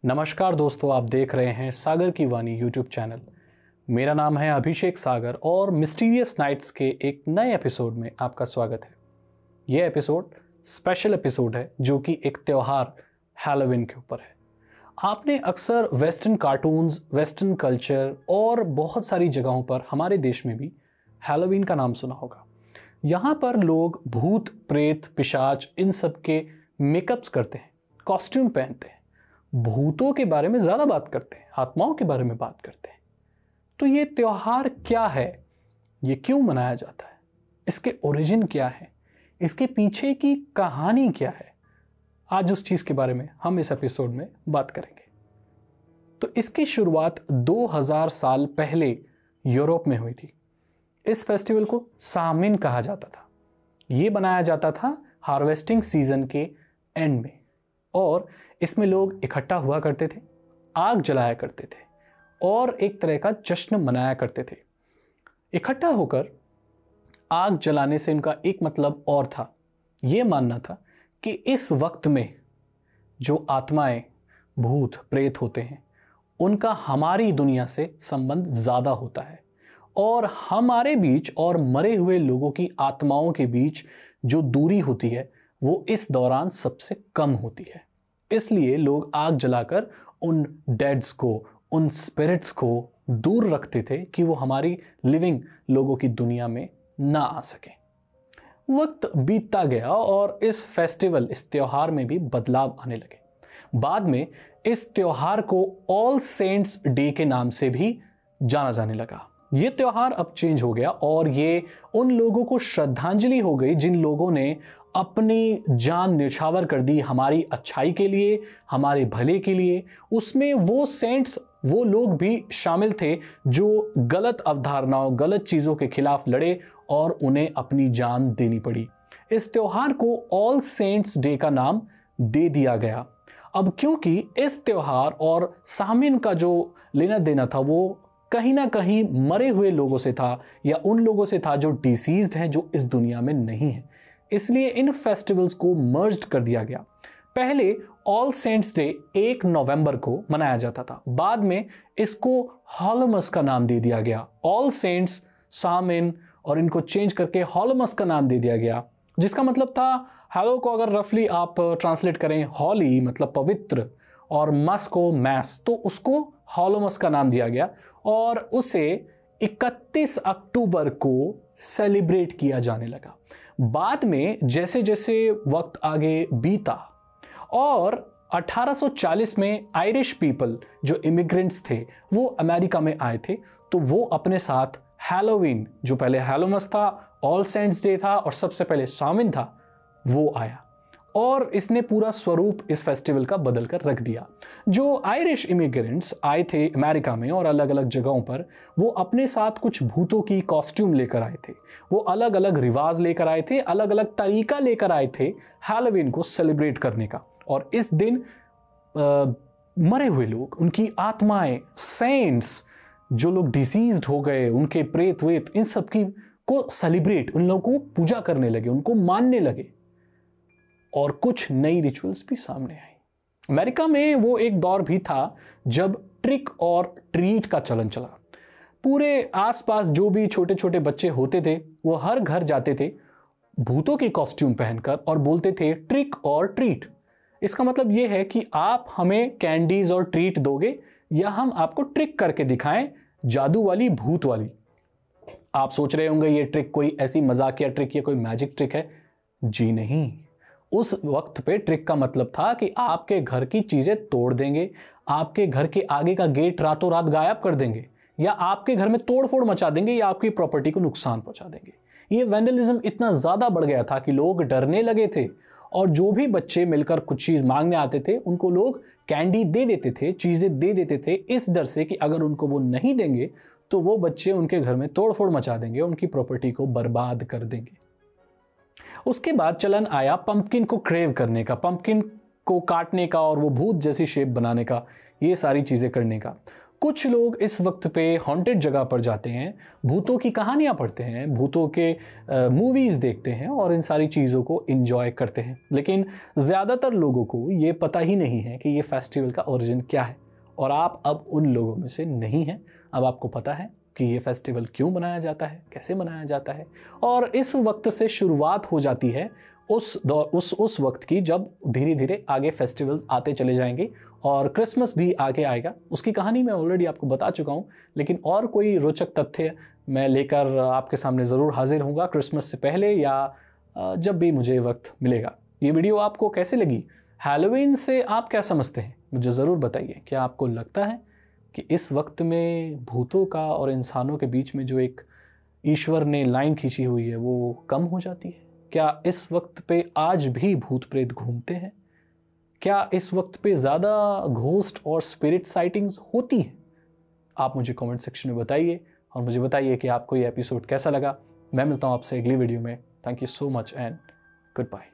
नमस्कार दोस्तों, आप देख रहे हैं सागर की वाणी यूट्यूब चैनल। मेरा नाम है अभिषेक सागर और मिस्टीरियस नाइट्स के एक नए एपिसोड में आपका स्वागत है। यह एपिसोड स्पेशल एपिसोड है जो कि एक त्यौहार हैलोवीन के ऊपर है। आपने अक्सर वेस्टर्न कार्टून्स, वेस्टर्न कल्चर और बहुत सारी जगहों पर हमारे देश में भी हैलोवीन का नाम सुना होगा। यहाँ पर लोग भूत, प्रेत, पिशाच इन सब के मेकअप्स करते हैं, कॉस्ट्यूम पहनते हैं, भूतों के बारे में ज़्यादा बात करते हैं, आत्माओं के बारे में बात करते हैं। तो ये त्यौहार क्या है, ये क्यों मनाया जाता है, इसके ओरिजिन क्या है, इसके पीछे की कहानी क्या है, आज उस चीज़ के बारे में हम इस एपिसोड में बात करेंगे। तो इसकी शुरुआत 2000 साल पहले यूरोप में हुई थी। इस फेस्टिवल को सामिन कहा जाता था। ये बनाया जाता था हार्वेस्टिंग सीजन के एंड में और इसमें लोग इकट्ठा हुआ करते थे, आग जलाया करते थे और एक तरह का जश्न मनाया करते थे। इकट्ठा होकर आग जलाने से उनका एक मतलब और था, ये मानना था कि इस वक्त में जो आत्माएं, भूत, प्रेत होते हैं उनका हमारी दुनिया से संबंध ज़्यादा होता है और हमारे बीच और मरे हुए लोगों की आत्माओं के बीच जो दूरी होती है वो इस दौरान सबसे कम होती है। इसलिए लोग आग जलाकर उन डेड्स को, उन स्पिरिट्स को दूर रखते थे कि वो हमारी लिविंग लोगों की दुनिया में ना आ सके। वक्त बीतता गया और इस फेस्टिवल, इस त्योहार में भी बदलाव आने लगे। बाद में इस त्योहार को ऑल सेंट्स डे के नाम से भी जाना जाने लगा। ये त्योहार अब चेंज हो गया और ये उन लोगों को श्रद्धांजलि हो गई जिन लोगों ने अपनी जान न्यौछावर कर दी हमारी अच्छाई के लिए, हमारे भले के लिए। उसमें वो सेंट्स, वो लोग भी शामिल थे जो गलत अवधारणाओं, गलत चीज़ों के खिलाफ लड़े और उन्हें अपनी जान देनी पड़ी। इस त्योहार को ऑल सेंट्स डे का नाम दे दिया गया। अब क्योंकि इस त्योहार और सामिन का जो लेना देना था वो कहीं ना कहीं मरे हुए लोगों से था या उन लोगों से था जो डिसीज्ड हैं, जो इस दुनिया में नहीं है, इसलिए इन फेस्टिवल्स को मर्ज्ड कर दिया गया। पहले ऑल सेंट्स डे 1 नवंबर को मनाया जाता था, बाद में इसको हॉलोमस का नाम दे दिया गया। ऑल सेंट्स, सामिन और इनको चेंज करके हॉलोमस का नाम दे दिया गया, जिसका मतलब था, हैलो को अगर रफली आप ट्रांसलेट करें, हॉली मतलब पवित्र और मस को मैस, तो उसको हॉलोमस का नाम दिया गया और उसे 31 अक्टूबर को सेलिब्रेट किया जाने लगा। बाद में जैसे जैसे वक्त आगे बीता और 1840 में आयरिश पीपल जो इमिग्रेंट्स थे वो अमेरिका में आए थे, तो वो अपने साथ हैलोवीन, जो पहले हैलोमस था, ऑल सेंट्स डे था और सबसे पहले सामिन था, वो आया और इसने पूरा स्वरूप इस फेस्टिवल का बदल कर रख दिया। जो आयरिश इमिग्रेंट्स आए थे अमेरिका में और अलग अलग जगहों पर, वो अपने साथ कुछ भूतों की कॉस्ट्यूम लेकर आए थे, वो अलग अलग रिवाज लेकर आए थे, अलग अलग तरीका लेकर आए थे हैलोवीन को सेलिब्रेट करने का। और इस दिन मरे हुए लोग, उनकी आत्माएं, सेंट्स, जो लोग डिसीज्ड हो गए, उनके प्रेत वेत, इन सब की को सेलिब्रेट, उन लोगों को पूजा करने लगे, उनको मानने लगे और कुछ नई रिचुअल्स भी सामने आई। अमेरिका में वो एक दौर भी था जब ट्रिक और ट्रीट का चलन चला। पूरे आसपास जो भी छोटे छोटे बच्चे होते थे वो हर घर जाते थे भूतों के कॉस्ट्यूम पहनकर और बोलते थे ट्रिक और ट्रीट। इसका मतलब ये है कि आप हमें कैंडीज और ट्रीट दोगे या हम आपको ट्रिक करके दिखाएं, जादू वाली, भूत वाली। आप सोच रहे होंगे ये ट्रिक कोई ऐसी मजाकिया ट्रिक या कोई मैजिक ट्रिक है। जी नहीं, उस वक्त पे ट्रिक का मतलब था कि आपके घर की चीजें तोड़ देंगे, आपके घर के आगे का गेट रातों रात गायब कर देंगे या आपके घर में तोड़फोड़ मचा देंगे या आपकी प्रॉपर्टी को नुकसान पहुंचा देंगे। ये वैंडलिज्म इतना ज्यादा बढ़ गया था कि लोग डरने लगे थे और जो भी बच्चे मिलकर कुछ चीज मांगने आते थे उनको लोग कैंडी दे देते थे, चीजें दे देते थे, इस डर से कि अगर उनको वो नहीं देंगे तो वो बच्चे उनके घर में तोड़फोड़ मचा देंगे, उनकी प्रॉपर्टी को बर्बाद कर देंगे। उसके बाद चलन आया पंपकिन को क्रेव करने का, पंपकिन को काटने का और वो भूत जैसी शेप बनाने का, ये सारी चीजें करने का। कुछ लोग इस वक्त पे हॉन्टेड जगह पर जाते हैं, भूतों की कहानियाँ पढ़ते हैं, भूतों के मूवीज़ देखते हैं और इन सारी चीज़ों को एंजॉय करते हैं। लेकिन ज़्यादातर लोगों को ये पता ही नहीं है कि ये फेस्टिवल का ओरिजिन क्या है, और आप अब उन लोगों में से नहीं हैं। अब आपको पता है कि ये फेस्टिवल क्यों मनाया जाता है, कैसे मनाया जाता है, और इस वक्त से शुरुआत हो जाती है उस वक्त की जब धीरे धीरे आगे फेस्टिवल्स आते चले जाएंगे और क्रिसमस भी आगे आएगा। उसकी कहानी मैं ऑलरेडी आपको बता चुका हूँ, लेकिन और कोई रोचक तथ्य मैं लेकर आपके सामने ज़रूर हाजिर होऊंगा क्रिसमस से पहले या जब भी मुझे वक्त मिलेगा। ये वीडियो आपको कैसे लगी? हैलोवीन से आप क्या समझते हैं? मुझे ज़रूर बताइए। क्या आपको लगता है कि इस वक्त में भूतों का और इंसानों के बीच में जो एक ईश्वर ने लाइन खींची हुई है वो कम हो जाती है? क्या इस वक्त पे आज भी भूत प्रेत घूमते हैं? क्या इस वक्त पे ज़्यादा घोस्ट और स्पिरिट साइटिंग्स होती हैं? आप मुझे कमेंट सेक्शन में बताइए और मुझे बताइए कि आपको ये एपिसोड कैसा लगा। मैं मिलता हूँ आपसे अगली वीडियो में। Thank you so much and good bye.